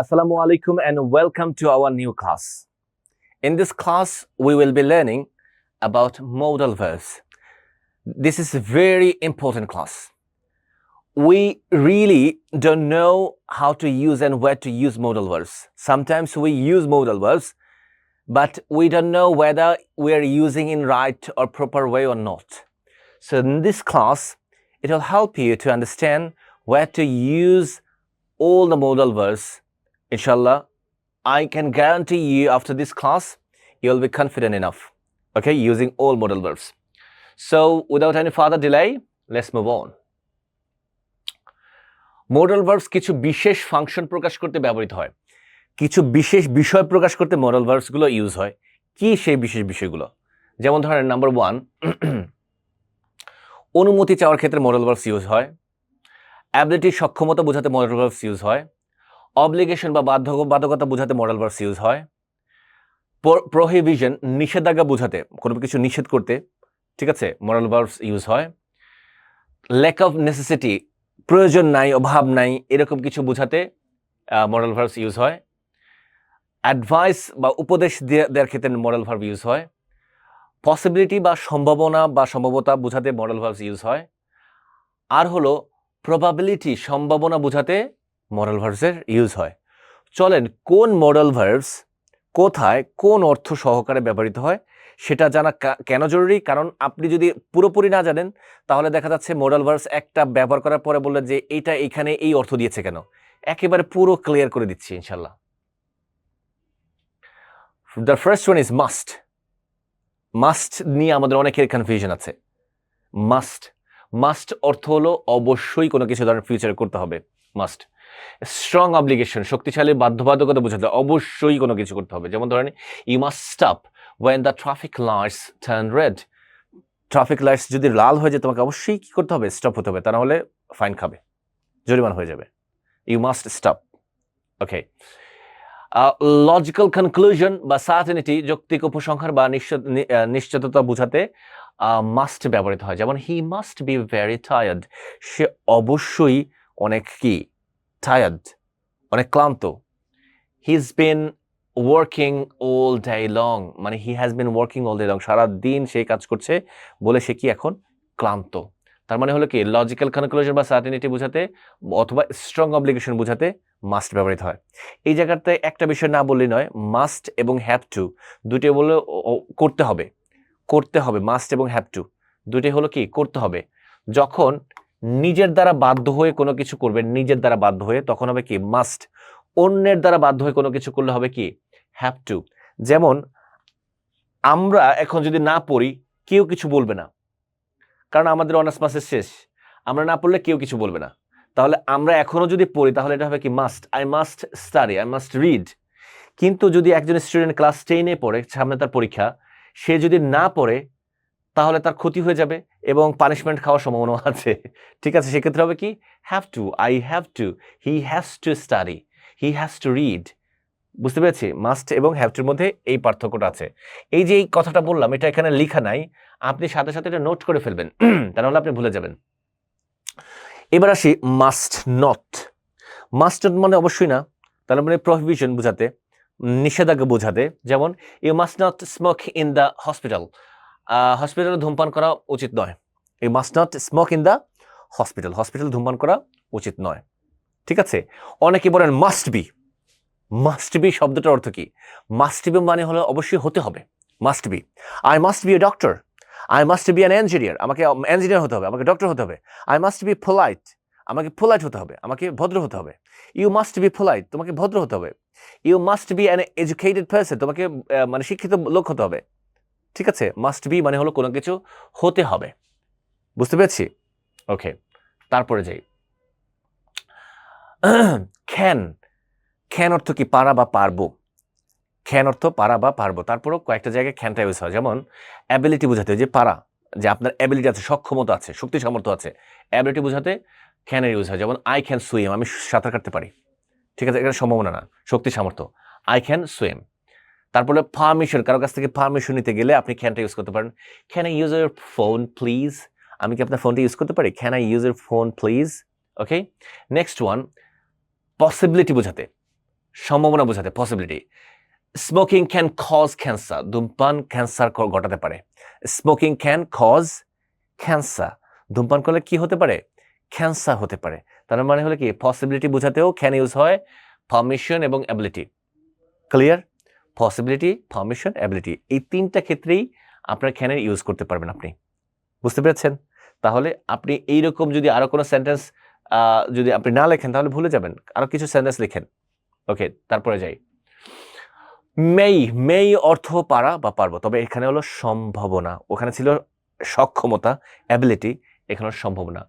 Assalamu alaikum and welcome to our new class. In this class, we will be learning about modal verbs. This is a very important class. We really don't know how to use and where to use modal verbs. Sometimes we use modal verbs, but we don't know whether we are using in right or proper way or not. So in this class, it will help you to understand where to use all the modal verbs. Inshallah, I can guarantee you after this class, you'll be confident enough, okay, using all modal verbs. So without any further delay, let's move on. Modal verbs কিছু বিশেষ function প্রকাশ করতে ব্যবহৃত হয়। কিছু বিশেষ বিষয় প্রকাশ করতে modal verbs গুলো ইউজ হয়। কি সেই বিশেষ বিষয়গুলো? যেমন ধরেন নাম্বার 1, অনুমতি চাওয়ার ক্ষেত্রে modal verbs ইউজ হয়। অ্যাবিলিটি সক্ষমতা বোঝাতে modal verbs ইউজ হয়। অব্লিগেশন বা বাধ্যকতা বোঝাতে modal verbs ইউজ হয়। প্রহিবিশন নিষেধাজ্ঞা বোঝাতে কোনো কিছু নিষেধ করতে, ঠিক আছে, modal verbs ইউজ হয়। ল্যাক অফ নেসেসিটি প্রয়োজন নাই, অভাব নাই, এরকম কিছু বোঝাতে modal verbs ইউজ হয়। অ্যাডভাইস বা উপদেশ দেওয়ার ক্ষেত্রে modal verb ইউজ হয়। পসিবিলিটি বা সম্ভাবনা বা সম্ভাব্যতা বোঝাতে modal verbs ইউজ হয়। আর হলো প্রবাবিলিটি সম্ভাবনা বোঝাতে modal verbs এর ইউজ হয়। চলেন কোন modal verbs কোথায় কোন অর্থ সহকারে ব্যবহৃত হয় সেটা জানা কেন জরুরি? কারণ আপনি যদি পুরোপুরি না জানেন তাহলে দেখা যাচ্ছে modal verbs একটা ব্যবহার করার পরে বললেন যে এইটা এখানে এই অর্থ দিয়েছে কেন। একেবারে পুরো ক্লিয়ার করে দিচ্ছি ইনশাআল্লাহ। The first one is must. Must নিয়ে আমাদের অনেকের কনফিউশন আছে। Must অর্থ হলো অবশ্যই কোনো কিছু ধরনের ফিউচারে করতে হবে। Must. স্ট্রং অব্লিগেশন শক্তিশালী বাধ্যবাধকতা বোঝাতে অবশ্যই কোনো কিছু করতে হবে। যেমন ধরেন you must stop when the traffic lights turn red. Traffic lights যদি লাল হয়ে যায় তোমাকে অবশ্যই কি করতে হবে? স্টপ হতে হবে, তা না হলে ফাইন খাবে, জরিমানা হয়ে যাবে। You must stop. Okay. Logical conclusion বা সার্টেনিটি যৌক্তিক উপসংহার বা নিশ্চিততা বোঝাতে মাস্ট ব্যবহৃত হয়। যেমন he must be very tired, সে অবশ্যই অনেক কি টায়ার্ড, অনেক ক্লান্ত। He is been working all day long, মানে he has been working all day long, সারাদিন সে কাজ করছে বলে সে কি এখন ক্লান্ত। তার মানে হলো কি লজিক্যাল কনক্লুশন বা সার্টেনিটি বোঝাতে অথবা স্ট্রং অব্লিগেশন বোঝাতে মাস্ট ব্যবহৃত হয়। এই জায়গাতে একটা বিষয় না বললেই নয়, মাস্ট এবং হ্যাভ টু দুটো বলে করতে হবে, মাস্ট এবং হ্যাভ টু দুটোই হলো কি করতে হবে। যখন নিজের দ্বারা বাধ্য হয়ে কোনো কিছু করবেন, নিজের দ্বারা বাধ্য হয়ে, তখন হবে কি মাস্ট। অন্যের দ্বারা বাধ্য হয়ে কোনো কিছু করলে হবে কি হ্যাভ টু। যেমন আমরা এখন যদি না পড়ি কেউ কিছু বলবে না, কারণ আমাদের অনার্স মাসের শেষ, আমরা না পড়লে কেউ কিছু বলবে না। তাহলে আমরা এখনো যদি পড়ি তাহলে এটা হবে কি must. I must study, I must read. কিন্তু যদি একজন স্টুডেন্ট ক্লাস 10-এ পড়ে, সামনে তার পরীক্ষা, সে যদি না পড়ে তাহলে তার ক্ষতি হয়ে যাবে এবং পানিশমেন্ট খাওয়ার সম্ভাবনা আছে। ঠিক আছে, সেক্ষেত্রে হবে কি have to, I have to, he has to study, he has to read. বুঝতে পেরেছি? মাস্ট এবং হ্যাভ টুর মধ্যে এই পার্থক্যটা আছে। এই যে এই কথাটা বললাম এটা এখানে লেখা নাই, আপনি সাথে সাথে এটা নোট করে ফেলবেন, তা নাহলে আপনি ভুলে যাবেন। এবার আসি মাস্ট নট। মাস্ট নট মানে অবশ্যই না, তার মানে প্রহিবিশন বোঝাতে, নিষেধাজ্ঞা বোঝাতে। যেমন you must not smoke in the hospital, হসপিটালে ধূমপান করা উচিত নয়। You must not smoke in the hospital, হসপিটালে ধূমপান করা উচিত নয়। ঠিক আছে, অনেকে বলেন মাস্ট বি। মাস্ট বি শব্দটার অর্থ কি? মাস্ট বি মানে হলো অবশ্যই হতে হবে, must be. I must B a doctor, I must be an engineer, আমাকে ইঞ্জিনিয়ার হতে হবে, আমাকে ডক্টর হতে হবে। আই মাস্ট বি পোলাইট, আমাকে পোলাইট হতে হবে, আমাকে ভদ্র হতে হবে। ইউ মাস্ট বি পোলাইট, তোমাকে ভদ্র হতে হবে। You must be an educated person, তোমাকে মানে শিক্ষিত লোক হতে হবে। ঠিক আছে, মাস্ট বি মানে হলো কোনো কিছু হতে হবে। বুঝতে পেরেছি? ওকে, তারপরে যাই। ক্যান, ক্যান অর্থ কি পারা বা পারবো, ক্যান অর্থ পারা বা পারবো। তারপরেও কয়েকটা জায়গায় ক্যানটা ইউজ হয়। যেমন অ্যাবিলিটি বোঝাতে, যে পারা, যে আপনার অ্যাবিলিটি আছে, সক্ষমতা আছে, শক্তি সামর্থ্য আছে, অ্যাবিলিটি বোঝাতে ক্যানের ইউজ হয়। যেমন আই ক্যান সুইম, আমি সাঁতার কাটতে পারি। ঠিক আছে, এটা সম্ভাবনা না, শক্তি সামর্থ্য, আই ক্যান সুইম। তারপরে পারমিশন, কারো কাছ থেকে পারমিশন নিতে গেলে আপনি ক্যানটা ইউজ করতে পারেন। Can I use your phone please, আমি কি আপনার ফোনটা ইউজ করতে পারি? Can I use your phone please. Okay, next one possibility বোঝাতে, সম্ভাবনা বোঝাতে, possibility. Smoking can cause cancer, ধূমপান ক্যান্সার ঘটাতে পারে। স্মোকিং ক্যান কজ ক্যান্সার, ধূমপান করলে কি হতে পারে? ক্যান্সার হতে পারে। তার মানে হলো কি, পসিবিলিটি বোঝাতেও ক্যান ইউজ হয়, পারমিশন এবং ability. Clear? Possibility, permission, ability, এই তিনটা ক্ষেত্রেই আপনার ক্যানের ইউজ করতে পারবেন আপনি। বুঝতে পেরেছেন? তাহলে আপনি এইরকম যদি আরো কোনো সেন্টেন্স যদি আপনি না লেখেন তাহলে ভুলে যাবেন। আরো কিছু সেন্টেন্স লিখেন। ওকে, তারপরে যাই। মেই অর্থ পারা বা পারবো, তবে এখানে হলো সম্ভাবনা। ওখানে ছিল সক্ষমতা, অ্যাবিলিটি, এখানে হলো সম্ভাবনা।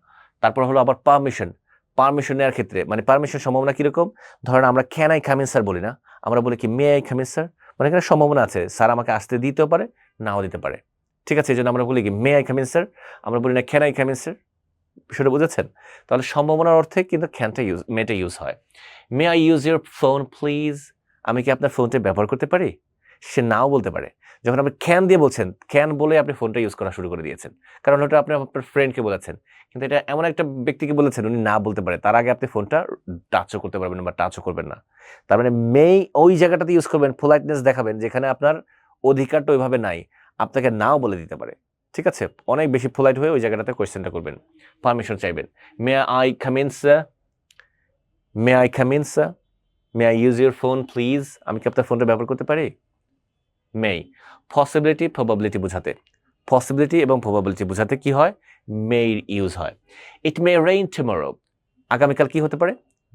তারপর হলো আবার পারমিশন নেওয়ার ক্ষেত্রে, মানে পারমিশন সম্ভাবনা কিরকম? ধরেন আমরা can I come in sir বলি না, আমরা বলি কি may I come in sir, মানে এখানে সম্ভাবনা আছে স্যার আমাকে আসতে দিতেও পারে, নাও দিতে পারে। ঠিক আছে, এই জন্য আমরা বলি কি may I come in sir, আমরা বলি না can I come in sir. বিষয়টা বুঝেছেন? তাহলে সম্ভাবনার অর্থে কিন্তু মেটা ইউজ হয়। May I use your phone please, আমি কি আপনার ফোনটা ব্যবহার করতে পারি? সে নাও বলতে পারে। যখন আপনি ক্যান দিয়ে বলছেন, ক্যান বলে আপনি ফোনটা ইউজ করা শুরু করে দিয়েছেন, কারণ ওটা আপনি আপনার ফ্রেন্ডকে বলেছেন। কিন্তু এটা এমন একটা ব্যক্তিকে বলেছেন উনি না বলতে পারে, তার আগে আপনি ফোনটা টাচও করতে পারবেন না বা টাচও করবেন না। তার মানে ওই জায়গাটাতে ইউজ করবেন, পোলাইটনেস দেখাবেন যেখানে আপনার অধিকারটা ওইভাবে নাই, আপনাকে নাও বলে দিতে পারে। ঠিক আছে, অনেক বেশি পোলাইট হয়ে ওই জায়গাটাতে কোয়েশ্চেনটা করবেন, পারমিশন চাইবেন। May I come in sir, may I come in sir, may I use your phone please, আমি কি আপনার ফোনটা ব্যবহার করতে পারি? মেই। পসিবিলিটি, প্রবাবিলিটি বোঝাতে, পসিবিলিটি এবং প্রবাবিলিটি বোঝাতে কি হয়? মেইর ইউজ হয়। ইট মে রেইন টুমরো, আগামীকাল কি হতে পারে?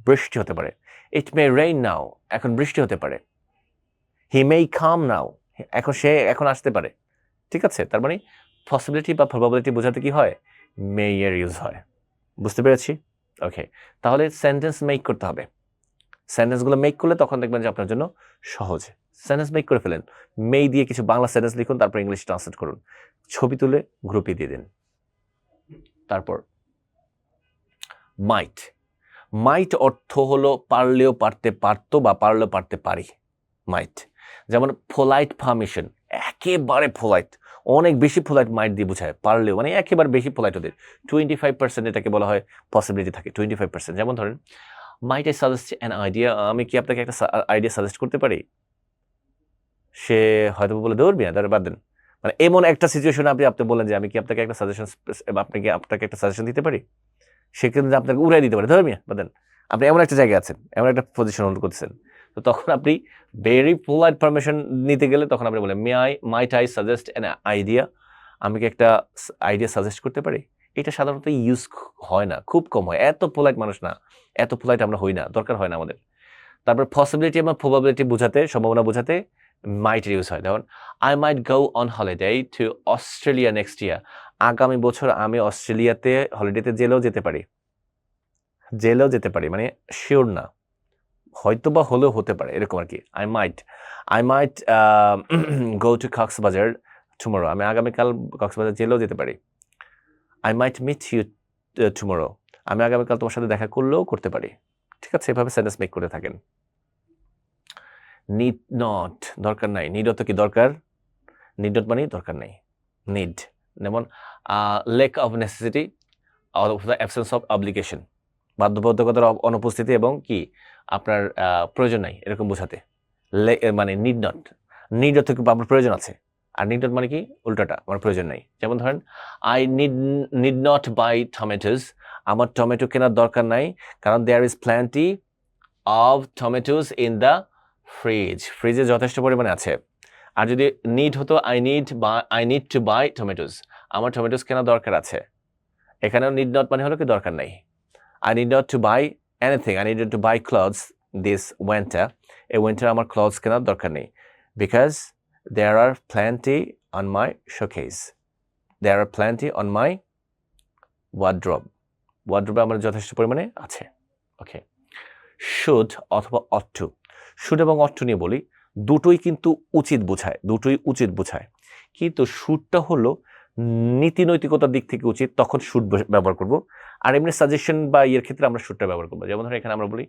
বৃষ্টি হতে পারে। ইট মে রেইন নাও, এখন বৃষ্টি হতে পারে। হি মেই কাম নাও, সে এখন আসতে পারে। ঠিক আছে, তার মানে পসিবিলিটি বা প্রবাবিলিটি বোঝাতে কি হয়? মে এর ইউজ হয়। বুঝতে পেরেছি? ওকে, তাহলে সেন্টেন্স মেক করতে হবে। সেন্টেন্সগুলো মেক করলে তখন দেখবেন যে আপনার জন্য সহজ। সেন্টেন্স মেক করে ফেলেন, মেই দিয়ে কিছু বাংলা সেন্টেন্স লিখুন, তারপর ইংলিশ ট্রান্সলেট করুন, ছবি তুলে গ্রুপে দিয়ে দিন। তারপর মাইট, মাইট অর্থ হলো পারলেও পারতে পারতো বা পারলেও পারতে পারি। মাইট যেমন পোলাইট পারমিশন, একেবারে পোলাইট, অনেক বেশি পোলাইট মাইট দিয়ে বোঝায়। পারলেও মানে একেবারে বেশি পোলাইট ওদের, 25% এটাকে বলা হয় পসিবিলিটি থাকে, 25%। যেমন ধরেন might I suggest an idea, আমি কি আপনাকে একটা আইডিয়া সাজেস্ট করতে পারি? সে হয়তো বলে দৌড় মিয়া, তাহলে বাদ দেন। মানে এমন একটা সিচুয়েশনে আপনি বললেন যে আমি কি আপনাকে একটা সাজেশন, আপনাকে একটা সাজেশন দিতে পারি, সে কিন্তু আপনাকে উড়াই দিতে পারে, ধর মিয়া বাদ দেন। আপনি এমন একটা জায়গায় আছেন, এমন একটা পজিশন হোল্ড করতেছেন, তো তখন আপনি ভেরি পোলাইট পারমিশন নিতে গেলে তখন আপনি বলেন might I suggest an idea, আমি কি একটা আইডিয়া সাজেস্ট করতে পারি? এটা সাধারণত ইউজ হয় না, খুব কম হয়, এত পোলাইট মানুষ না, এত পোলাইট আমরা হই না, দরকার হয় না আমাদের। তারপর পসিবিলিটি এবং প্রবাবিলিটি বোঝাতে, সম্ভাবনা বোঝাতে মাইট ইউজ হয়। যেমন I might go on holiday to Australia next year, আগামী বছর আমি অস্ট্রেলিয়াতে হলিডেতে জেলেও যেতে পারি, মানে শিওর না, হয়তো বা হলেও হতে পারে, এরকম আর কি। I might go to Cox's Bazar tomorrow, আমি আগামীকাল কক্সবাজার জেলেও যেতে পারি। I might meet you tomorrow, আমি আগামীকাল তোমার সাথে দেখা করলেও করতে পারি। ঠিক আছে, এভাবে সেন্টেন্স মেক করে থাকেন। নিড নট, দরকার নাই। নিড অত কি দরকার, নিড নট মানে দরকার নাই, নিড। যেমন lack of necessity of the absence of obligation, বাধ্যবাধকতার অনুপস্থিতি এবং কি আপনার প্রয়োজন নাই, এরকম বোঝাতে মানে নিড নট। নিড অর্থ কি আপনার প্রয়োজন আছে, আর নিড নট মানে কি উল্টাটা, আমার প্রয়োজন নাই। যেমন ধরেন I need not buy tomatoes, আমার টমেটো কেনার দরকার নাই, কারণ there is plenty of tomatoes in the ফ্রিজে যথেষ্ট পরিমাণে আছে। আর যদি নিড হতো I need to buy tomatoes, আমার টমেটোস কেনা দরকার আছে। এখানেও নিড নট মানে হলো কি দরকার নাই। I need not to buy anything, I need to buy clothes this winter, এই উইন্টার আমার ক্লথস কেনার দরকার নেই, because there are plenty on my showcase, there are plenty on my ওয়ার্ড্রোবে আমার যথেষ্ট পরিমাণে আছে। ওকে, শুড অথবা অট টু, শুড এবং অট টু নিয়ে বলি, দুটোই কিন্তু উচিত বোঝায়, কিন্তু শুডটা হলো নীতি নৈতিকতার দিক থেকে উচিত, তখন শুড ব্যবহার করব। আর এমনি সাজেশন বা ইয়ের ক্ষেত্রে আমরা শুডটা ব্যবহার করবো। যেমন ধরো এখানে আমরা বলি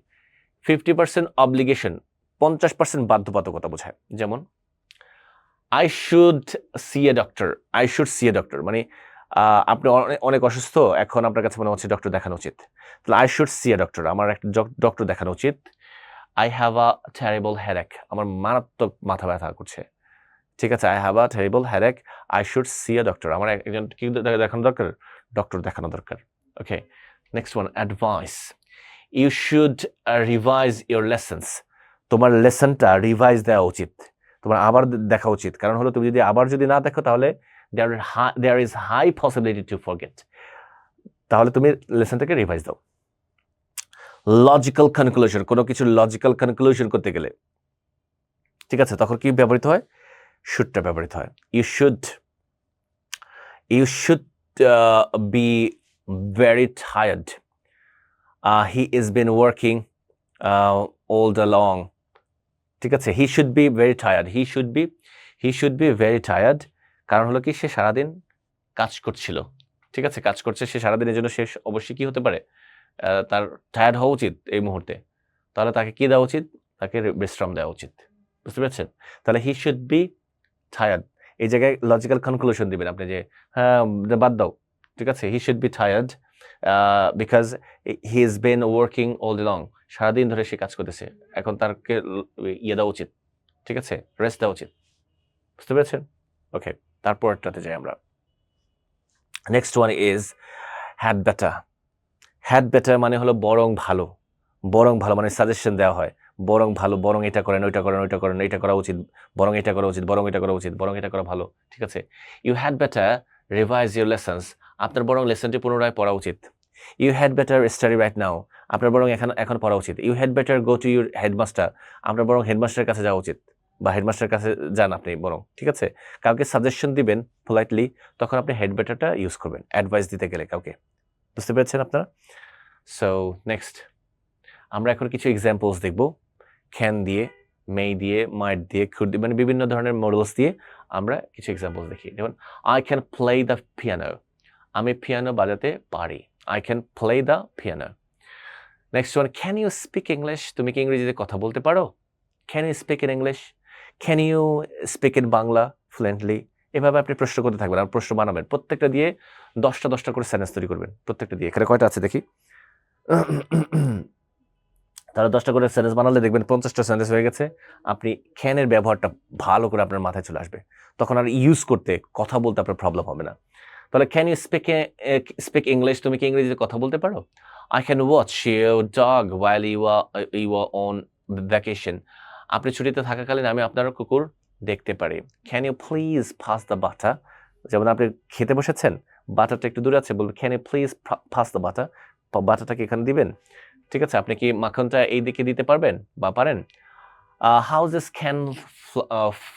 50% অব্লিগেশন, 50% বাধ্যবাধকতা বোঝায়। যেমন I should see a doctor, মানে আপনি অনেক অসুস্থ, এখন আপনার কাছে মনে হচ্ছে ডক্টর দেখানো উচিত, তাহলে I should see a doctor, আমার একটা ডক্টর দেখানো উচিত। I have a terrible headache, আমার মারাত্মক মাথা ব্যথা করছে। ঠিক আছে, I have a terrible headache, I should see a doctor, আমার একজন কি দেখানো দরকার, ডক্টর দেখানো দরকার। Okay, next one, advice. You should revise your lessons, তোমার লেসনটা রিভাইজ দেওয়া উচিত, তোমার আবার দেখা উচিত। কারণ হলো তুমি যদি আবার যদি না দেখো তাহলে there is high possibility to forget, তাহলে তুমি লেসনটাকে রিভাইজ দাও। লজিক্যাল কনক্লুশন, কোনো কিছু লজিক্যাল কনক্লুশন করতে গেলে, ঠিক আছে, তখন কি ব্যবহৃত হয়, শুডটা ব্যবহৃত হয়। You should be very tired, he is been working all the long, ঠিক আছে, he should be very tired, he should be very tired, কারণ হলো কি সে সারাদিন কাজ করছিল, ঠিক আছে, কাজ করছে সে সারাদিনের জন্য, সে অবশ্যই কি হতে পারে, তার টায়ার্ড হওয়া উচিত এই মুহূর্তে, তাহলে তাকে কি দেওয়া উচিত, তাকে বিশ্রাম দেওয়া উচিত। বুঝতে পেরেছেন? তাহলে হি শুড বি টায়ার্ড, এই জায়গায় লজিক্যাল কনক্লুশন দিবেন আপনি যে হ্যাঁ বাদ দাও, ঠিক আছে, he should B tired because he is been working all day long, সারাদিন ধরে সে কাজ করতেছে, এখন তারকে ইয়ে দেওয়া উচিত, ঠিক আছে, রেস্ট দেওয়া উচিত। বুঝতে পেরেছেন? ওকে, তারপরটাতে যাই আমরা। Next one is had better. Had better মানে হলো বরং ভালো, বরং ভালো মানে সাজেশন দেওয়া হয়, বরং ভালো, বরং এটা করেন, ওইটা করেন, ওইটা করেন, এটা করা উচিত, বরং এটা করা উচিত, বরং এটা করা উচিত, বরং এটা করা ভালো, ঠিক আছে। You had better revise your lessons, আপনার বরং লেসনটি পুনরায় পড়া উচিত। You had better study right now, আপনার বরং এখন পড়া উচিত। You had better go to your headmaster, আপনার বরং হেডমাস্টারের কাছে যাওয়া উচিত, বা হেডমাস্টারের কাছে যান আপনি বরং, ঠিক আছে। কাউকে সাজেশন দিবেন পোলাইটলি, তখন আপনি হেড বেটারটা ইউজ করবেন অ্যাডভাইস দিতে গেলে কাউকে। বুঝতে পেরেছেন আপনারা? সো নেক্সট আমরা এখন কিছু এক্সাম্পলস দেখব, ক্যান দিয়ে, মে দিয়ে, মাইট দিয়ে, কুড দিয়ে, মানে বিভিন্ন ধরনের মডেলস দিয়ে আমরা কিছু এক্সাম্পলস দেখি। যেমন I can play the piano, আমি পিয়ানো বাজাতে পারি, I can play the piano. Next one, can you speak English, তুমি কি ইংরেজিতে কথা বলতে পারো, can you speak in English, can you speak in Bangla fluently. এভাবে আপনি প্রশ্ন করতে থাকবেন আর প্রশ্ন বানাবেন, প্রত্যেকটা দিয়ে 10টা করে সেন্টেন্স তৈরি করবেন, প্রত্যেকটা দিয়ে। এখানে কয়টা আছে দেখি, তাহলে 10টা করে সেন্টেন্স বানালে দেখবেন 50টা সেন্টেন্স হয়ে গেছে। আপনি ক্যানের ব্যবহারটা ভালো করে আপনার মাথায় চলে আসবে, তখন আর ইউজ করতে, কথা বলতে আপনার প্রবলেম হবে না। তাহলে ক্যান ইউ স্পিক ইংলিশ, তুমি কি ইংরেজিতে কথা বলতে পারো। I can watch your dog while you are on vacation, আপনি ছুটিতে থাকাকালীন আমি আপনার কুকুর দেখতে পারি। Can you please pass the butter, যেমন আপনি খেতে বসেছেন, বাটারটা একটু দূরে আছে, বলবেন can you please pass the butter, বাটারটাকে এখানে দিবেন, ঠিক আছে, আপনি কি মাখনটা এই দিকে দিতে পারবেন বা পারেন। Houses can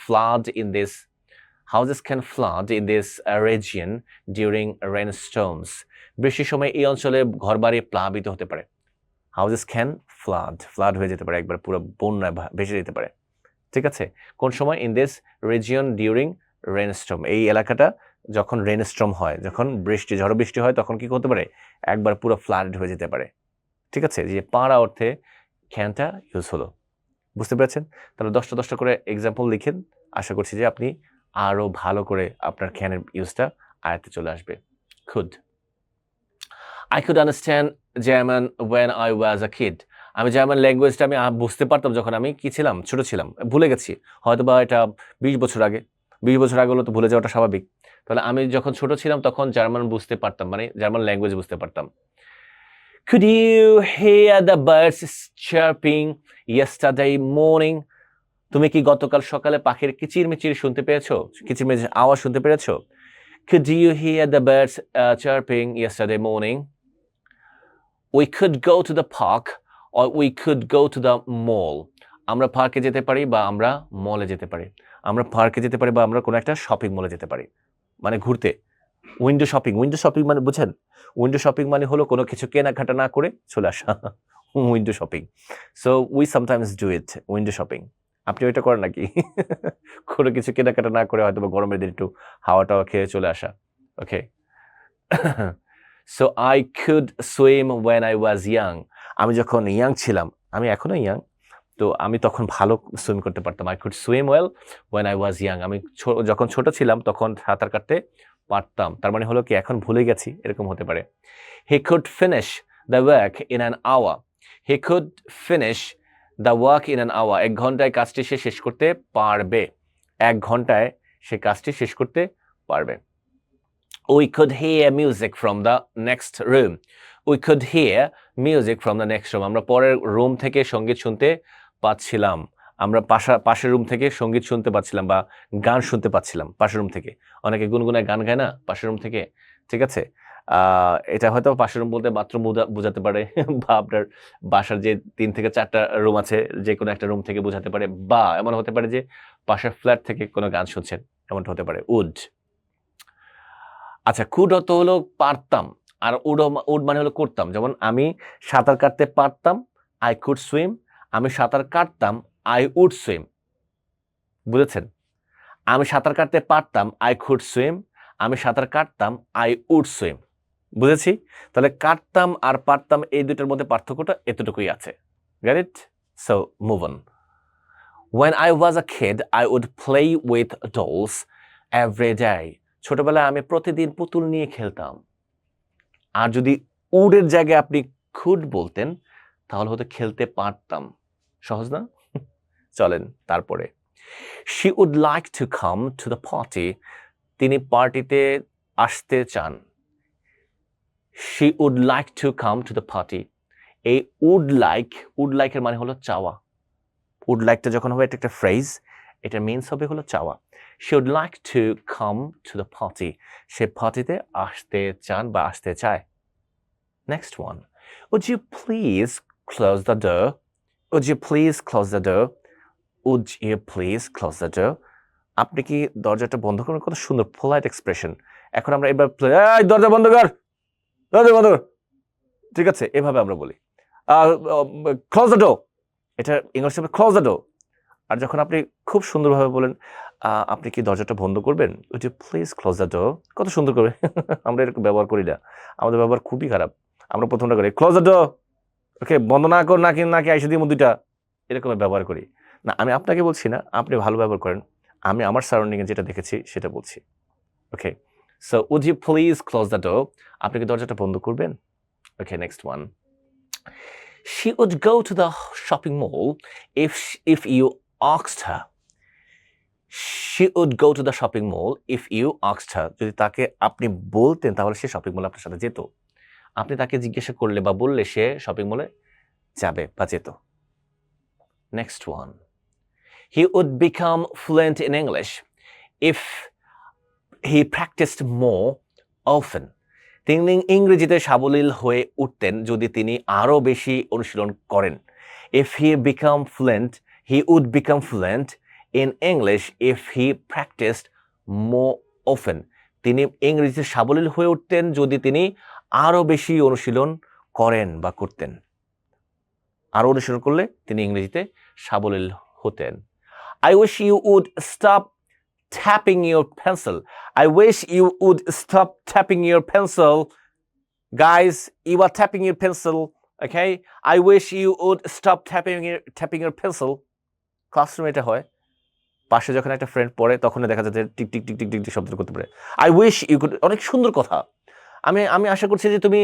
flood in this, houses can flood in this region during rainstorms, বৃষ্টির সময় এই অঞ্চলে ঘরবাড়ি প্লাবিত হতে পারে। হাউজেস ক্যান ফ্লাড হয়ে যেতে পারে, একবার পুরো বন্যায় ভেসে যেতে পারে, ঠিক আছে। কোন সময়, ইন দিস রিজিয়ন ডিউরিং রেইনস্টর্ম, এই এলাকাটা যখন রেইনস্টর্ম হয়, যখন বৃষ্টি, ঝড় বৃষ্টি হয়, তখন কি করতে পারে, একবার পুরো ফ্লাড হয়ে যেতে পারে, ঠিক আছে। যে পাড়া অর্থে ক্যানটা ইউজ হলো। বুঝতে পেরেছেন? তাহলে 10টা করে এক্সাম্পল লিখেন, আশা করছি যে আপনি আরো ভালো করে আপনার ক্যানের ইউজটা আয়ত্তে চলে আসবে। Could, I could understand German when I was a kid, আমি জার্মান ল্যাঙ্গুয়েজটা আমি বুঝতে পারতাম যখন আমি কি ছিলাম, ছোট ছিলাম, ভুলে গেছি হয়তো বা এটা 20 বছর আগে, 20 বছর আগে হলো তো ভুলে যাওয়াটা স্বাভাবিক। তাহলে আমি যখন ছোট ছিলাম তখন জার্মান বুঝতে পারতাম, মানে জার্মান ল্যাঙ্গুয়েজ বুঝতে পারতাম। Could you hear the birds chirping yesterday morning? তুমি কি গতকাল সকালে পাখির কিচিরমিচির শুনতে পেয়েছো, কিচিরমিচির আওয়াজ শুনতে পেরেছো। Could you hear the birds chirping yesterday morning? We could go to the park or we could go to the mall. আমরা পার্কে যেতে পারি বা আমরা মলে যেতে পারি, আমরা পার্কে যেতে পারি বা আমরা কোনো একটা শপিং মলে যেতে পারি, মানে ঘুরতে। উইন্ডো শপিং, উইন্ডো শপিং মানে বুঝেন, উইন্ডো শপিং মানে হলো কোনো কিছু কেনাকাটা না করে চলে আসা, window shopping. So we sometimes do it, window shopping. আপনি ওইটা করেন নাকি? কোনো কিছু কেনাকাটা না করে হয়তো বা গরমের দিন একটু হাওয়া টাওয়া খেয়ে চলে আসা। Okay, so I could swim when I was young, আমি যখন ইয়াং ছিলাম, আমি এখনো ইয়াং, তো আমি তখন ভালো সুইম করতে পারতাম। I could swim well when I was young, আমি যখন ছোট ছিলাম তখন সাঁতার কাটতে পারতাম। তার মানে হলো কি এখন ভুলে গেছি, এরকম হতে পারে। He could finish the work in an hour, he could finish the work in an hour, 1 ঘন্টায় কাজটি সে শেষ করতে পারবে। 1 ঘন্টায় সে কাজটি শেষ করতে পারবে। We could hear music from the next room. We could hear music from the next room. আমরা পরের রুম থেকে সঙ্গীত শুনতে পাচ্ছিলাম। আমরা পাশের রুম থেকে সঙ্গীত শুনতে পাচ্ছিলাম বা গান শুনতে পাচ্ছিলাম পাশের রুম থেকে। অনেকে গুনগুনায় গান গায় না পাশের রুম থেকে, ঠিক আছে? এটা হয়তো পাশের রুম বলতে বাথরুম বোঝাতে পারে বা আপনার বাসার যে 3 থেকে 4টা রুম আছে যে কোনো একটা রুম থেকে বোঝাতে পারে, বা এমন হতে পারে যে পাশের ফ্ল্যাট থেকে কোনো গান শুনছেন, এমনটা হতে পারে। উড। আচ্ছা, কুড অর্থ হলো পারতাম, আর উড মানে হলো করতাম। যেমন আমি সাঁতার কাটতে পারতাম, আই কুড সুইম। আমি সাঁতার কাটতাম, আই উড সুইম। বুঝেছেন? আমি সাঁতার কাটতে পারতাম, আই কুড সুইম। আমি সাঁতার কাটতাম, আই উড সুইম। বুঝেছি? তাহলে কাটতাম আর পারতাম এই দুটোর মধ্যে পার্থক্যটা এতটুকুই আছে। Get it? So move on. When I was a kid, I would play with dolls every day. ছোটবেলায় আমি প্রতিদিন পুতুল নিয়ে খেলতাম। আর যদি উডের জায়গায় আপনি কুড বলতেন তাহলে হয়তো খেলতে পারতাম। সহজ না? চলেন তারপরে। She would like to come to the party. তিনি পার্টিতে আসতে চান। She would like to come to the party. এই would like এর মানে হলো চাওয়া। would like টা যখন হবে এটা একটা ফ্রেজ, এটা মিন্স হবে হলো চাওয়া। She would like to come to the party. সে পার্টিতে আসতে চান বা আসতে চায়। Next one. Would you please close the door? Would you please close the door? Would you please close the door? আপনি কি দরজাটা বন্ধ করবেন? কত সুন্দর পোলাইট এক্সপ্রেশন। এখন আমরা এবার এই দরজা বন্ধ কর, দরজা বন্ধ কর। ঠিক আছে, এভাবে আমরা বলি। ক্লোজ দ্য ডোর, এটা ইংলিশে হবে ক্লোজ দ্য ডোর। আর যখন আপনি খুব সুন্দরভাবে বলেন আপনি কি দরজাটা বন্ধ করবেন? Would you please close the door? কত সুন্দর করে আমরা এরকম ব্যবহার করি না। আমাদের ব্যবহার খুবই খারাপ। আমরা প্রথমটা করি ক্লোজ দ্য ডোর, ওকে, বন্ধ না কর, নাকি আইসা দিয়ে দুইটা, এরকম ব্যবহার করি না। আমি আপনাকে বলছি না, আপনি ভালো ব্যবহার করেন। আমি আমার সারাউন্ডিংয়ে যেটা দেখেছি সেটা বলছি। ওকে, so would you please close the door? আপনি কি দরজাটা বন্ধ করবেন? Okay, next one. She would go to the shopping mall if you asked her. She would go to the shopping mall if you asked her. যদি তাকে আপনি বলতেন তাহলে সে শপিং মলে আপনার সাথে যেত। আপনি তাকে জিজ্ঞাসা করলে বা বললে সে শপিং মলে যাবে বা যেত। Next one. He would become fluent in English if he practiced more often. তিনি ইংরেজিতে সাবলীল হয়ে উঠতেন যদি তিনি আরো বেশি অনুশীলন করেন। If he would become fluent in English if he practiced more often. তিনি ইংরেজিতে সাবলীল হয়ে উঠতেন যদি তিনি আরো বেশি অনুশীলন করেন বা করতেন। আরো অনুশীলন করলে তিনি ইংরেজিতে সাবলীল হতেন। I wish you would stop tapping your pencil. I wish you would stop tapping your pencil. Guys, you are tapping your pencil, okay? I wish you would stop tapping your pencil. ক্লাসরুমে এটা হয়। পাশে যখন একটা friend পড়ে তখন দেখা যায় যে tick tick tick tick tick শব্দ করতে পারে। I wish you could, অনেক সুন্দর কথা। আমি আশা করছি যে তুমি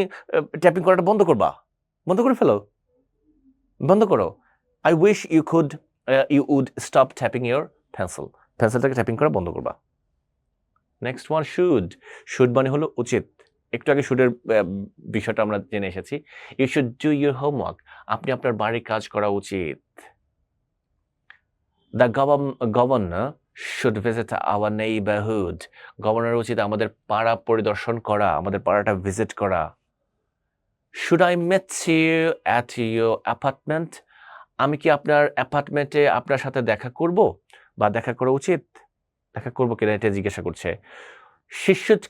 ট্যাপিং করাটা বন্ধ করবা। বন্ধ করে ফেলো। বন্ধ করো। I wish you would stop tapping your pencil. পেন্সিলটাকে ট্যাপিং করা বন্ধ করবা। নেক্সট ওয়ান, শুড মানে হলো উচিত। একটু আগে শুডের বিষয়টা আমরা জেনে এসেছি। You should do your homework, আপনি আপনার বাড়ির কাজ করা উচিত। The governor should visit our neighbourhood, governor উচিত আমাদের পাড়া পরিদর্শন করা, আমাদের পাড়াটা ভিজিট করা। Should I met you at your apartment, আমি কি আপনার অ্যাপার্টমেন্টে আপনার সাথে দেখা করব বা দেখা করা উচিত? দেখা করবো কিনা এটা জিজ্ঞাসা করছে। She should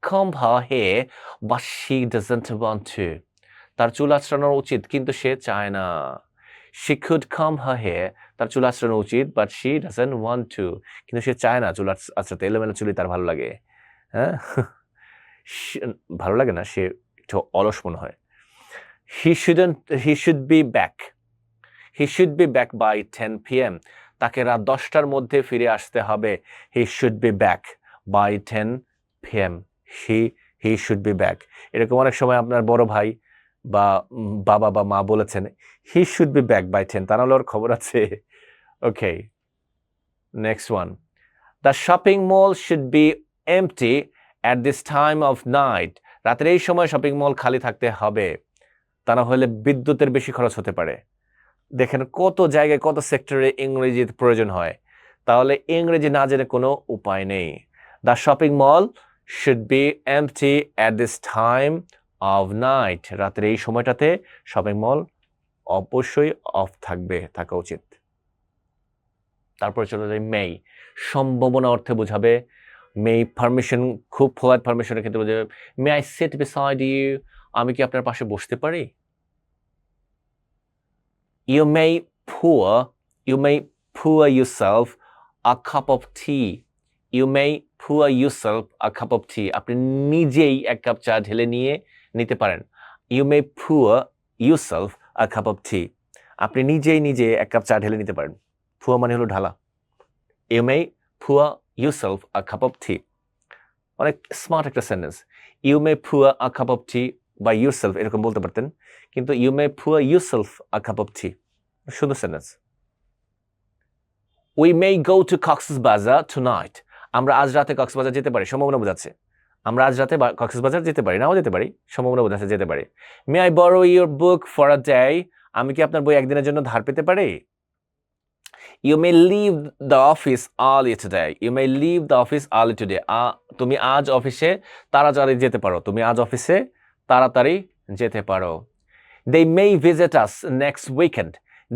comb her hair but she doesn't want to. তার চুল আঁচড়ানো উচিত কিন্তু সে চায় না। She could comb her hair, তার চুল আঁচড়ানো উচিত but she doesn't want to, কিন্তু সে চায় না চুল আঁচড়াতে। এলোমেলো চুলই তার ভালো লাগে। হ্যাঁ, ভালো লাগে না, সে একটু অলস মনে হয়। He should be back by 10 p.m. তাকে রাত 10টার মধ্যে ফিরে আসতে হবে। He should be back by 10 p.m. He should be back. এরকম অনেক সময় আপনার বড় ভাই বা বাবা বা মা বলেছেন he should be back by 10, তা নাহলে ওর খবর আছে। Okay, next one, the shopping mall should be empty at this time of night. রাতের এই সময় শপিং মল খালি থাকতে হবে, তা না হলে বিদ্যুতের বেশি খরচ হতে পারে। দেখেন কত জায়গায় কত সেক্টরে ইংরেজির প্রয়োজন হয়, তাহলে ইংরেজি না জেনে কোনো উপায় নেই। The shopping mall should be empty at this time of night. রাতের এই সময়টাতে শপিং মল অবশ্যই অফ থাকা উচিত। তারপরে চলে যাই মেই, সম্ভাবনা অর্থে বোঝাবে। মেই পারমিশন, খুব পোলাইট পারমিশনের ক্ষেত্রে বোঝাবে, may I sit beside you, আমি কি আপনার পাশে বসতে পারি? You may pour yourself a cup of tea. You may pour yourself a cup of tea. আপনি নিজেই এক কাপ চা ঢেলে নিতে পারেন। You may pour yourself a cup of tea. আপনি নিজে এক কাপ চা ঢেলে নিতে পারেন। pour মানে হলো ঢালা। You may pour yourself a cup of tea. অনেক স্মার্ট একটা sentence. You may pour a cup of tea by yourself, এরকম বলতে পারতেন, কিন্তু you may pour yourself a cup of tea, সুন্দর sentence. We may go to Cox's Bazar tonight. আমরা আজ রাতে কক্সবাজার যেতে পারি, সম্ভাবনা বোঝাচ্ছে। আমরা আজ রাতে কক্সবাজার যেতে পারি, নাও যেতে পারি, সম্ভাবনা বোঝাচ্ছে যেতে পারি। May I borrow your book for a day? আমি কি আপনার বই একদিনের জন্য ধার পেতে পারি? You may leave the office early today. You may leave the office early today. তুমি আজ অফিসে তাড়াতাড়ি যেতে পারো। তুমি আজ অফিসে তাড়াতাড়ি যেতে পারো। They may visit us next weekend.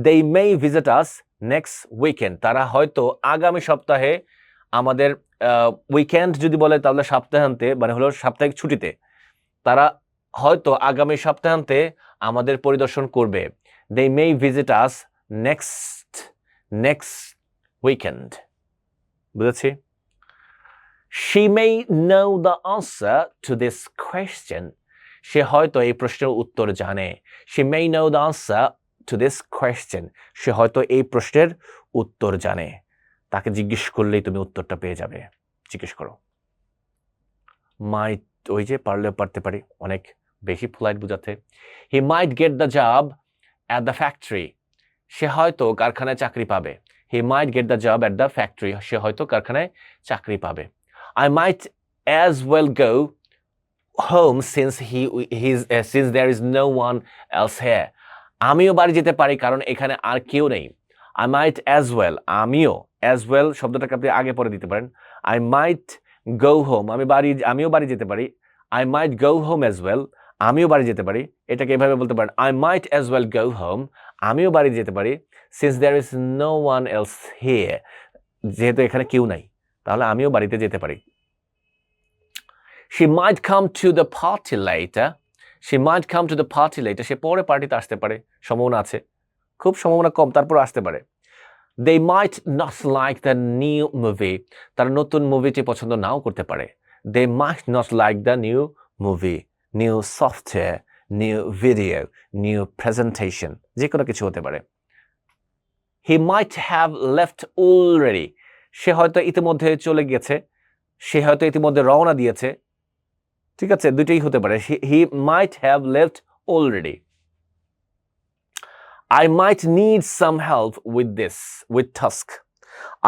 They may visit us next weekend. তারা হয়তো আগামী সপ্তাহে আমাদের, উইকেন্ড যদি বলে তাহলে সপ্তাহান্তে, মানে হলো সাপ্তাহিক ছুটিতে, তারা হয়তো আগামী সপ্তাহান্তে আমাদের পরিদর্শন করবে। They may visit us next weekend. বুঝেছি? She may know the answer to this question. সে হয়তো এই প্রশ্নের উত্তর জানে। She may know the answer to this question. সে হয়তো এই প্রশ্নের উত্তর জানে। তাকে জিজ্ঞেস করলেই তুমি উত্তরটা পেয়ে যাবে। জিজ্ঞেস করো। Might, ওই যে পারলেও পারতে পারি, অনেক বেশি পোলাইট বোঝাতে। He might get the job at the factory. সে হয়তো কারখানায় চাকরি পাবে। He might get the job at the factory. সে হয়তো কারখানায় চাকরি পাবে। I might as well go home since there is no one else here. আমিও বাড়ি যেতে পারি কারণ এখানে আর কেউ নেই। I might as well, আমিও, as well শব্দটাকে আপনি আগে পরে দিতে পারেন। I might go home, আমিও বাড়ি যেতে পারি। I might go home as well, আমিও বাড়ি যেতে পারি। এটাকে এভাবে বলতে পারেন, I might as well go home, আমিও বাড়ি যেতে পারি। Since there is no one else here, যেহেতু এখানে কেউ নাই, তাহলে আমিও বাড়িতে যেতে পারি। She might come to the party later. She might come to the party later. সে পরে পার্টিতে আসতে পারে, সম্ভাবনা আছে, খুব সম্ভাবনা কম, তারপর আসতে পারে। They might not like the new movie. তারা নতুন মুভিটি পছন্দ নাও করতে পারে। They might not like the new movie, new software, new video, new presentation. যে কোনো কিছু হতে পারে। He might have left already. সে হয়তো ইতিমধ্যে চলে গেছে, সে হয়তো ইতিমধ্যে রওনা দিয়েছে। ঠিক আছে, দুটোই হতে পারে। He might have left already. I might need some help with task.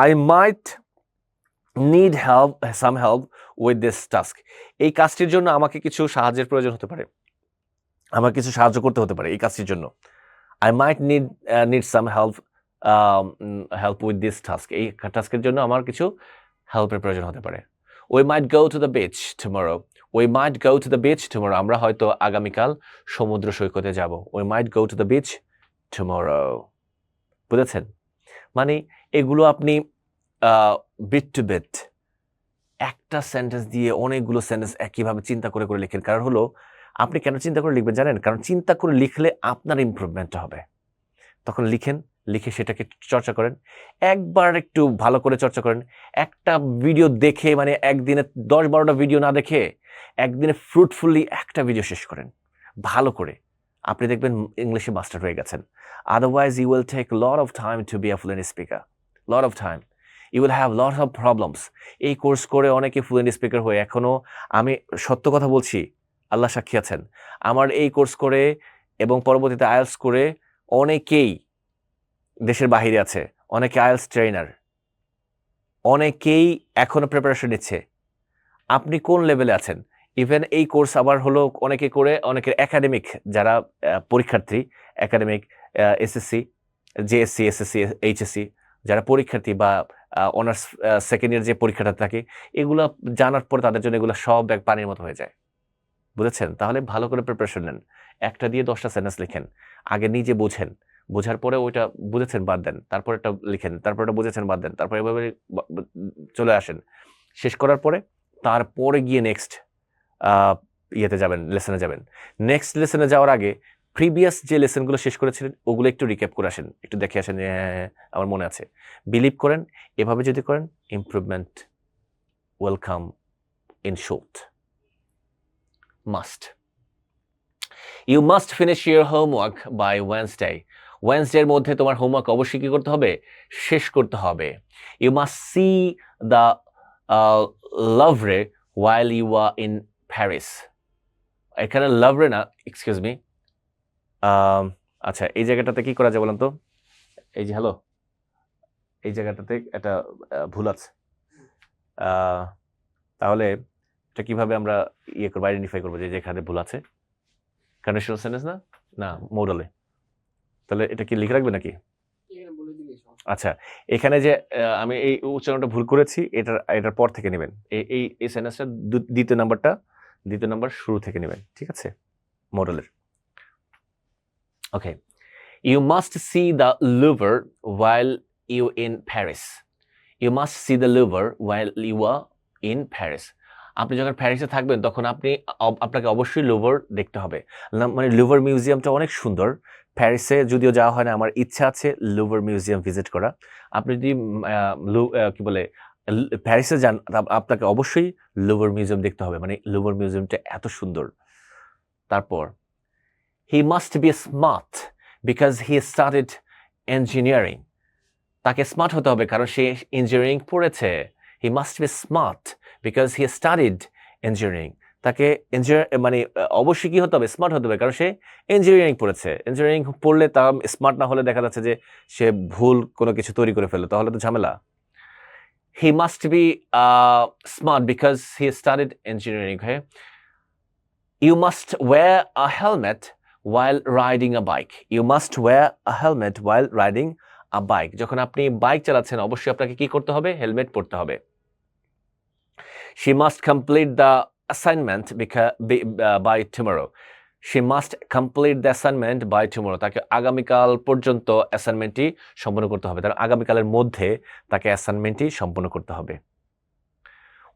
I might need some help with this task. এই কাজটির জন্য আমাকে কিছু সাহায্যের প্রয়োজন হতে পারে, আমাকে কিছু সাহায্য করতে হতে পারে এই কাজটির জন্য। I might need some help with this task. এই টাস্কের জন্য আমার কিছু হেল্পের প্রয়োজন হতে পারে। We might go to the beach tomorrow. We might go to the beach tomorrow. আমরা হয়তো আগামীকাল সমুদ্র সৈকতে যাব। We might go to the beach tomorrow. বুঝেছেন? মানে এগুলো আপনি বিট টু বিট একটা সেন্টেন্স দিয়ে অনেকগুলো সেন্টেন্স একইভাবে চিন্তা করে লিখেন। কারণ হলো, আপনি কেন চিন্তা করে লিখবেন জানেন? কারণ চিন্তা করে লিখলে আপনার ইমপ্রুভমেন্ট হবে। তখন লিখে সেটাকে চর্চা করেন, একবার একটু ভালো করে চর্চা করেন। একটা ভিডিও দেখে, মানে একদিনে 10-12টা ভিডিও না দেখে একদিনে ফ্রুটফুলি একটা ভিডিও শেষ করেন ভালো করে, আপনি দেখবেন ইংলিশে মাস্টার হয়ে গেছেন। Otherwise you will take lot of time to be a fluent speaker, lot of time. You will have lot of problems. এই কোর্স করে অনেকে ফ্লুয়েন্ট স্পিকার হয়ে, এখনও আমি সত্য কথা বলছি, আল্লাহ সাক্ষী আছেন, আমার এই কোর্স করে এবং পরবর্তীতে আইএলটিএস করে অনেকেই দেশের বাহিরে আছে, অনেকে আইএলটিএস ট্রেনার, অনেকেই এখনো প্রিপারেশন নিচ্ছে। আপনি কোন লেভেলে আছেন? ইভেন এই কোর্স আবার হলো অনেকে করে, অনেকের একাডেমিক যারা পরীক্ষার্থী, academic SSC, JSC, SSC, HSC যারা পরীক্ষার্থী বা অনার্স সেকেন্ড ইয়ার যে পরীক্ষাটা থাকে, এগুলো জানার পর তাদের জন্য এগুলো সব এক পানির মতো হয়ে যায়। বুঝেছেন? তাহলে ভালো করে প্রিপারেশন নেন। একটা দিয়ে 10টা সেন্টেন্স লিখেন। আগে নিজে বোঝেন। বোঝার পরে ওইটা বুঝেছেন বাদ দেন। তারপর একটা লিখেন। তারপর ওটা বুঝেছেন বাদ দেন। তারপর এভাবে চলে আসেন। শেষ করার পরে তারপরে গিয়ে নেক্সট ইয়েতে যাবেন, লেসনে যাবেন। নেক্সট লেসনে যাওয়ার আগে প্রিভিয়াস যে লেসনগুলো শেষ করেছিলেন ওগুলো একটু রিক্যাপ করে আসেন, একটু দেখে আসেন যে হ্যাঁ আমার মনে আছে। বিলিভ করেন, এভাবে যদি করেন improvement will come in short. Must, you must finish your homework by Wednesday. ওয়েডনেসডের মধ্যে তোমার হোমওয়ার্ক অবশ্যই কি করতে হবে? শেষ করতে হবে। You must see the Louvre while you are in Paris. এখানে লাভরে না, এক্সকিউজ মি, আচ্ছা এই জায়গাটাতে কি করা যায় বলেন তো? এই যে হ্যালো, এই জায়গাটাতে একটা ভুল আছে। তাহলে এটা কিভাবে আমরা ইয়ে করবো, আইডেন্টিফাই করবো যে যেখানে ভুল আছে? কন্ডিশনাল সেন্টেন্স না, না মোডালে। তাহলে এটা কি লিখে রাখবে নাকি? আচ্ছা, এখানে যে আমি এই উচ্চারণটা ভুল করেছি, এটার পর থেকে নেবেন। এই সেন্টেন্সটা দ্বিতীয় নাম্বার শুরু থেকে নেবেন, ঠিক আছে? মডেলের। Okay, you must see the Louvre while you in Paris. You must see the Louvre while you are in Paris. আপনি যখন প্যারিসে থাকবেন তখন আপনাকে অবশ্যই লুভার দেখতে হবে। মানে লুভার মিউজিয়ামটা অনেক সুন্দর। প্যারিসে যদিও যাওয়া হয় না, আমার ইচ্ছা আছে লুভার মিউজিয়াম ভিজিট করা। আপনি যদি কি বলে প্যারিসে যান, আপনাকে অবশ্যই লুভার মিউজিয়াম দেখতে হবে। মানে লুভার মিউজিয়ামটা এত সুন্দর। তারপর হি must be smart because he studied engineering. তাকে স্মার্ট হতে হবে কারণ সে ইঞ্জিনিয়ারিং পড়েছে। হি must be smart because he studied engineering. তাকে মানে অবশ্যই কি হতে হবে? স্মার্ট হতে হবে কারণ সে ইঞ্জিনিয়ারিং পড়েছে। ইঞ্জিনিয়ারিং পড়লে তা স্মার্ট না হলে দেখা যাচ্ছে যে সে ভুল কোনো কিছু তৈরি করে ফেললো, তাহলে তো ঝামেলা। He must be smart because he studied engineering. হ্যাঁ, you must wear a helmet while riding a bike. You must wear a helmet while riding a bike. যখন আপনি বাইক চালাচ্ছেন অবশ্যই আপনাকে কি করতে হবে? হেলমেট পরতে হবে। She must complete the assignment by tomorrow. She must complete the assignment by tomorrow. তাকে আগামীকাল পর্যন্ত অ্যাসাইনমেন্টটি সম্পন্ন করতে হবে। তার আগামীকালের মধ্যে তাকে অ্যাসাইনমেন্টটি সম্পন্ন করতে হবে।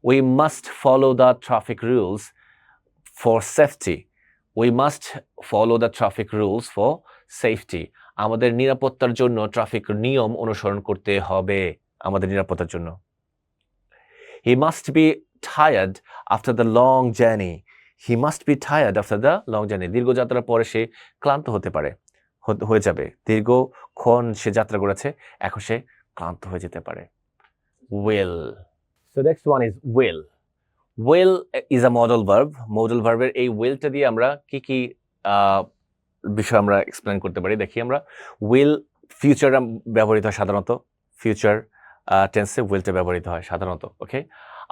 We must follow the traffic rules for safety. We must follow the traffic rules for safety. আমাদের নিরাপত্তার জন্য ট্রাফিক নিয়ম অনুসরণ করতে হবে আমাদের নিরাপত্তার জন্য। He must be tired after the long journey. He must be tired after the long journey. দীর্ঘ যাত্রার পরে সে ক্লান্ত হয়ে যাবে। দীর্ঘক্ষণ সে যাত্রা করেছে, এখন সে ক্লান্ত হয়ে যেতে পারে। Will. So next one is will. Will is a modal verb. Modal verb এর এই willটা দিয়ে আমরা কি কি বিষয় আমরা এক্সপ্লেন করতে পারি দেখি আমরা। will ফিউচার ব্যবহৃত হয় সাধারণত, ফিউচার টেন্সে willটা ব্যবহৃত হয় সাধারণত। ওকে,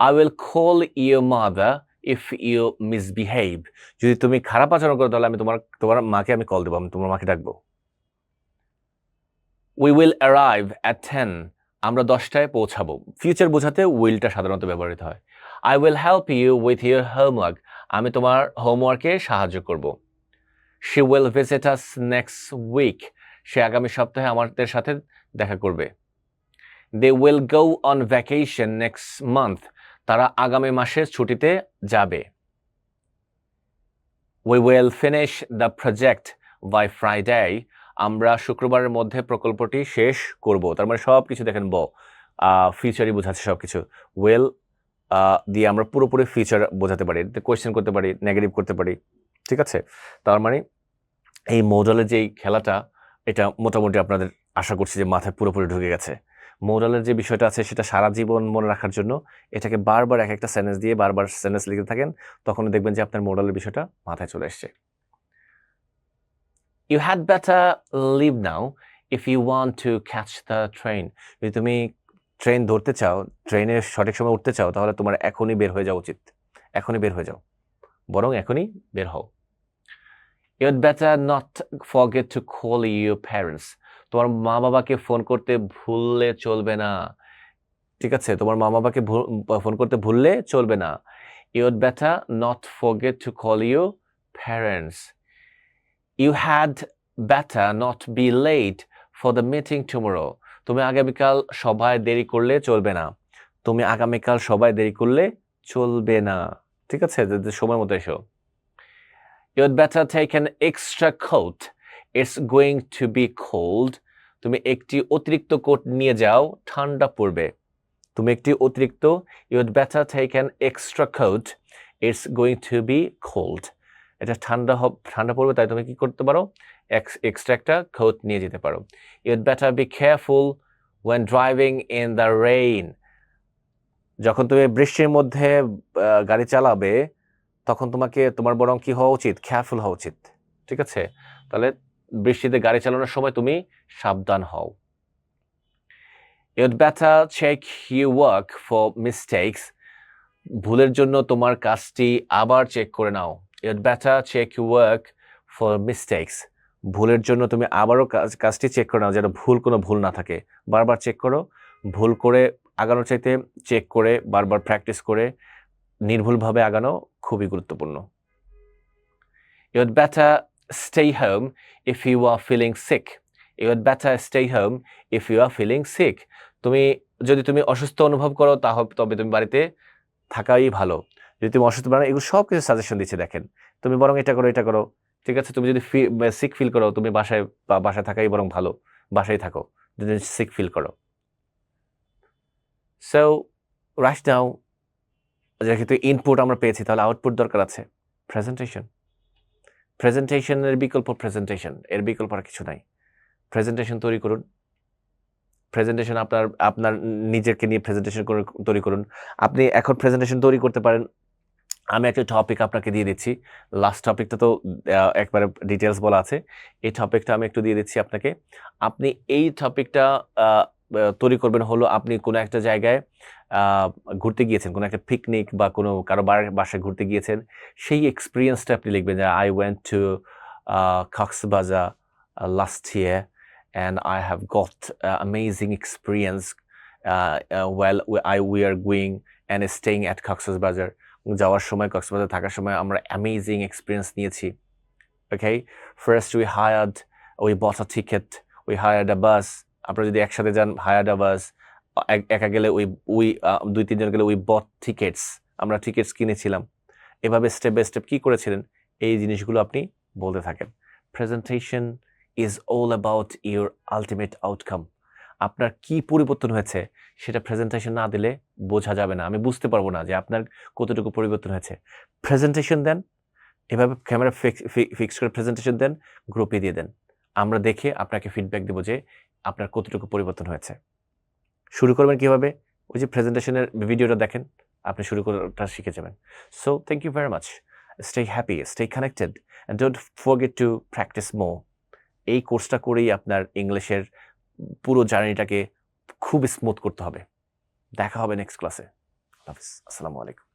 I will call your mother if you misbehave. যদি তুমি খারাপ আচরণ করো তাহলে আমি তোমার মাকে আমি কল দেবো, আমি তোমার মাকে ডাকবো। We will arrive at 10. আমরা 10টায় পৌঁছাবো। ফিউচার বোঝাতে willটা সাধারণত ব্যবহৃত হয়। I will help you with your homework. আমি তোমার হোমওয়ার্কে সাহায্য করব। She will visit us next week. সে আগামী সপ্তাহে আমাদের সাথে দেখা করবে। They will go on vacation next month. তারা আগামী মাসে ছুটিতে যাবে। We will finish the project by Friday. আমরা শুক্রবারের মধ্যে প্রকল্পটি শেষ করব। তার মানে সব কিছু দেখেন ফিউচারই বোঝাচ্ছে সব কিছু। will দিয়ে আমরা পুরোপুরি ফিউচার বোঝাতে পারি, কোয়েশ্চেন করতে পারি, নেগেটিভ করতে পারি, ঠিক আছে? তার মানে এই মডেলের যেই খেলাটা, এটা মোটামুটি আপনাদের আশা করছি যে মাথায় পুরোপুরি ঢুকে গেছে। মোরালের যে বিষয়টা আছে সেটা সারা জীবন মনে রাখার জন্য এটাকে বারবার এক একটা সেন্টেন্স দিয়ে বারবার সেন্টেন্স লিখতে থাকেন, তখন দেখবেন যে আপনার মোরালের বিষয়টা মাথায় চলে এসছে। You had better leave now if you want to catch the train. যদি তুমি ট্রেন ধরতে চাও, ট্রেনের সঠিক সময় উঠতে চাও, তাহলে তোমার এখনই বের হয়ে যাওয়া উচিত। এখনই বের হয়ে যাও, বরং এখনই বের হও। You'd better not forget to call your parents. তোমার মা বাবাকে ফোন করতে ভুললে চলবে না। ঠিক আছে, তোমার মা বাবাকে ফোন করতে ভুললে চলবে না। You'd better not forget to call your parents. You had better not be late for the meeting tomorrow. তুমি আগামীকাল সভায় দেরি করলে চলবে না। তুমি আগামীকাল সভায় দেরি করলে চলবে না। ঠিক আছে, সময় মতো এসো। You'd better take an extra coat. It's going to be cold. তুমি একটি অতিরিক্ত কোট নিয়ে যাও, ঠান্ডা পড়বে। তুমি একটি অতিরিক্ত, you'd better take an extra coat. It's going to be cold. এটা ঠান্ডা পড়বে, তাই তুমি কি করতে পারো? এক্সট্রা একটা কোট নিয়ে যেতে পারো। You'd better be careful when driving in the rain. যখন তুমি বৃষ্টির মধ্যে গাড়ি চালাবে, তখন তোমার বরং কি হওয়া উচিত? কেয়ারফুল হওয়া উচিত। ঠিক আছে, তাহলে বৃষ্টিতে গাড়ি চালানোর সময় তুমি সাবধান হও। You'd better check your work for mistakes. ভুলের জন্য তোমার কাজটি আবার চেক করে নাও। You'd better check your work for mistakes. ভুলের জন্য তুমি আবারও কাজটি চেক করে নাও, যেন কোনো ভুল না থাকে। বারবার চেক করো। ভুল করে আগানোর চাইতে চেক করে বারবার প্র্যাকটিস করে নির্ভুলভাবে আগানো খুবই গুরুত্বপূর্ণ। You'd better stay home if you are feeling sick. You'd better stay home if you are feeling sick. যদি তুমি অসুস্থ অনুভব করো, তবে তুমি বাড়িতে থাকাই ভালো। যদি তুমি অসুস্থ এগুলো সব কিছু সাজেশন দিচ্ছে, দেখেন। তুমি বরং এটা করো। ঠিক আছে, তুমি যদি সিক ফিল করো, তুমি বাসায় থাকাই বরং ভালো। বাসায় থাকো যদি সিক ফিল করো। সো রাইট নাও, যেহেতু ইনপুট আমরা পেয়েছি, তাহলে আউটপুট দরকার আছে। প্রেজেন্টেশনের বিকল্প প্রেজেন্টেশন, এর বিকল্প আর কিছু নাই। প্রেজেন্টেশন তৈরি করুন। প্রেজেন্টেশন আপনার নিজেকে নিয়ে প্রেজেন্টেশন তৈরি করুন। আপনি এখন প্রেজেন্টেশন তৈরি করতে পারেন। আমি একটা টপিক আপনাকে দিয়ে দিচ্ছি। লাস্ট টপিকটা তো একবারে ডিটেলস বলা আছে। এই টপিকটা আমি একটু দিয়ে দিচ্ছি আপনাকে। আপনি এই টপিকটা তৈরি করবেন হলো, আপনি কোনো একটা জায়গায় ঘুরতে গিয়েছেন, কোনো একটা পিকনিক বা কারো বাসায় ঘুরতে গিয়েছেন, সেই এক্সপিরিয়েন্সটা আপনি লিখবেন যে I went to Coxsbazar last year and I have got amazing experience while we are going and staying at Coxsbazar. যাওয়ার সময়, কক্সবাজার থাকার সময় আমরা অ্যামেজিং এক্সপিরিয়েন্স নিয়েছি। ওকে, first we bought a ticket, we hired a bus. আপনারা যদি একসাথে যান, hired a bus. একা গেলে ওই 2-3 জন গেলে we bought tickets. আমরা টিকিটস কিনেছিলাম। এভাবে স্টেপ বাই স্টেপ কি করেছিলেন, এই জিনিসগুলো আপনি বলতে থাকেন। Presentation is all about your ultimate outcome. আপনার কি পরিবর্তন হয়েছে সেটা প্রেজেন্টেশন না দিলে বোঝা যাবে না। আমি বুঝতে পারবো না যে আপনার কতটুকু পরিবর্তন হয়েছে। প্রেজেন্টেশন দেন, এভাবে ক্যামেরা ফিক্স করে প্রেজেন্টেশন দেন, গ্রুপে দিয়ে দেন। আমরা দেখে আপনাকে ফিডব্যাক দেবো যে আপনার কতটুকু পরিবর্তন হয়েছে। শুরু করবেন কিভাবে? ওই যে প্রেজেন্টেশনের ভিডিওটা দেখেন, আপনি শুরু করাটা শিখে যাবেন। So thank you very much. Stay happy, stay connected and don't forget to practise more. এই কোর্সটা করেই আপনার ইংলিশের পুরো জার্নিটাকে খুব স্মুথ করতে হবে। দেখা হবে নেক্সট ক্লাসে। আল্লাহ হাফিজ। আসসালামু আলাইকুম।